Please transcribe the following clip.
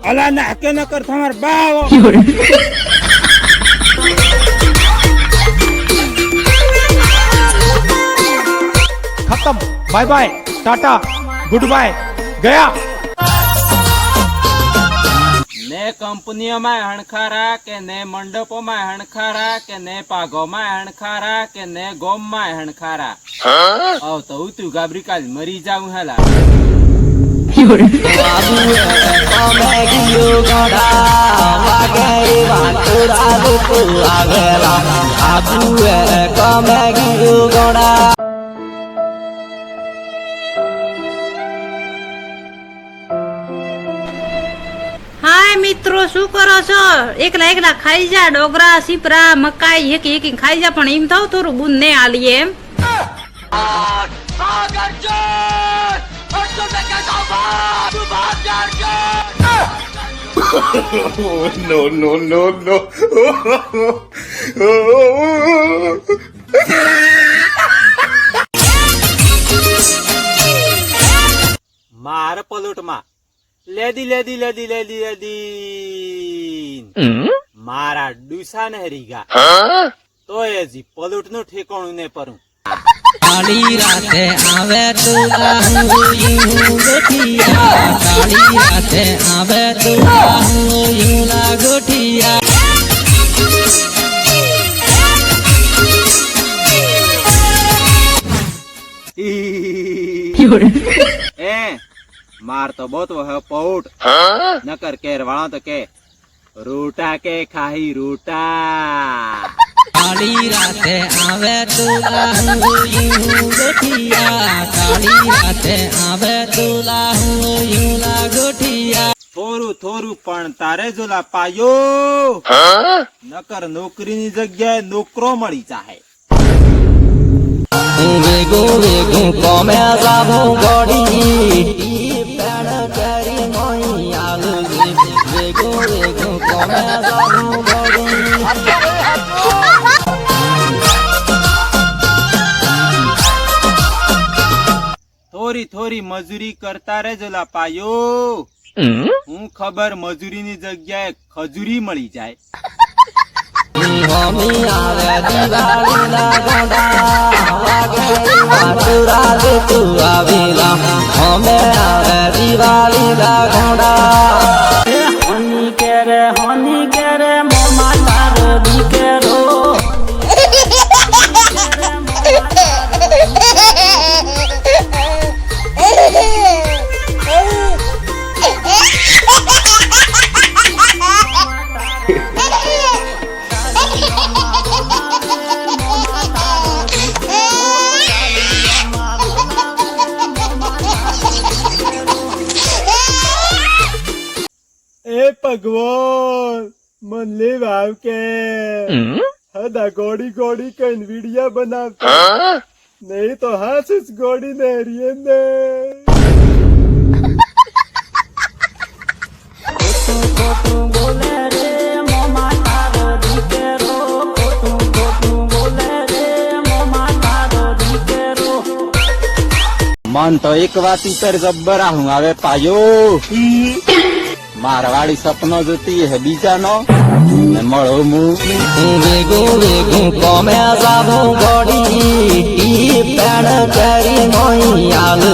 અલા નાકે ન કર તમાર બાવ ખતમ bye bye tata good bye ગયા ને કંપનીઓમાં હણખારા કે ને મંડપોમાં હણખારા કે ને પાઘોમાં હણખારા કે ને ગોમમાં હણખારા આવ તો તું ગાબરી કાલ મરી જાઉં હેલા મિત્રો શું કરો છો? એકલા એકલા ખાઈ જા ડોગરા સીપરા મકાઈ એક એક ખાઈ જા પણ એમ થાવ થોડું બુન ને આલીએ એમ no, no, no, no. માર પલોટમાં લેદી લેદી લેદી લેદી લેદી મારા ડુસા ને રીગા તો એ જી પલોટ નું ઠેકાણું ને પરું કાળી રાતે આવે તુલા હું ગોઠિયા કાળી રાતે આવે તુલા હું ગોઠિયા એ मार तो बहुत वह पौट नकर केर वाला तो के रूटा के खाही रूटा काली राते आवे तुला હું ગોઠિયા કાલી રાતે આવે તુલા હું ગોઠિયા થોરું થોરું પણ તારે જોલા પાયો નકર નોકરીની જગ્યાએ નોકરો મળી જાહે વેગો વેગો કોમે જાબો ગોડી પેણ કરી મોઈ આલુ વેગો વેગો કોમે જાબો ગોડી થોરી થોરી મજૂરી કરતા રે જોલા પાયો હું ખબર મજૂરીની જગ્યાએ ખજૂરી મળી જાય મમ્મી આવે દિવાળી ના ગોડા વાગે વાટુરા દે તું આવેલા અમે આવે દિવાળી ના ગોડા હોની કેરે મોમા તારો દીકરો ભગવાન મન લેવ આવ કે હદા ગોડી ગોડી કઈ વિડિયા બનાવતા નહીં તો હાસીસ ગોડી ને હરીએ ને ખોટું બોલે રે મોમા તારો દીકરો ખોટું બોલે રે મોમા તારો દીકરો મન તો એક વાત ઉપર જબ્બર હું આવે પાયો મારવાડી સપનો જોતી હે બીજાનો ને મળો હું વેગો વેગો કોમે જાબો ગોડી પેણ કરી મોઈ આલુ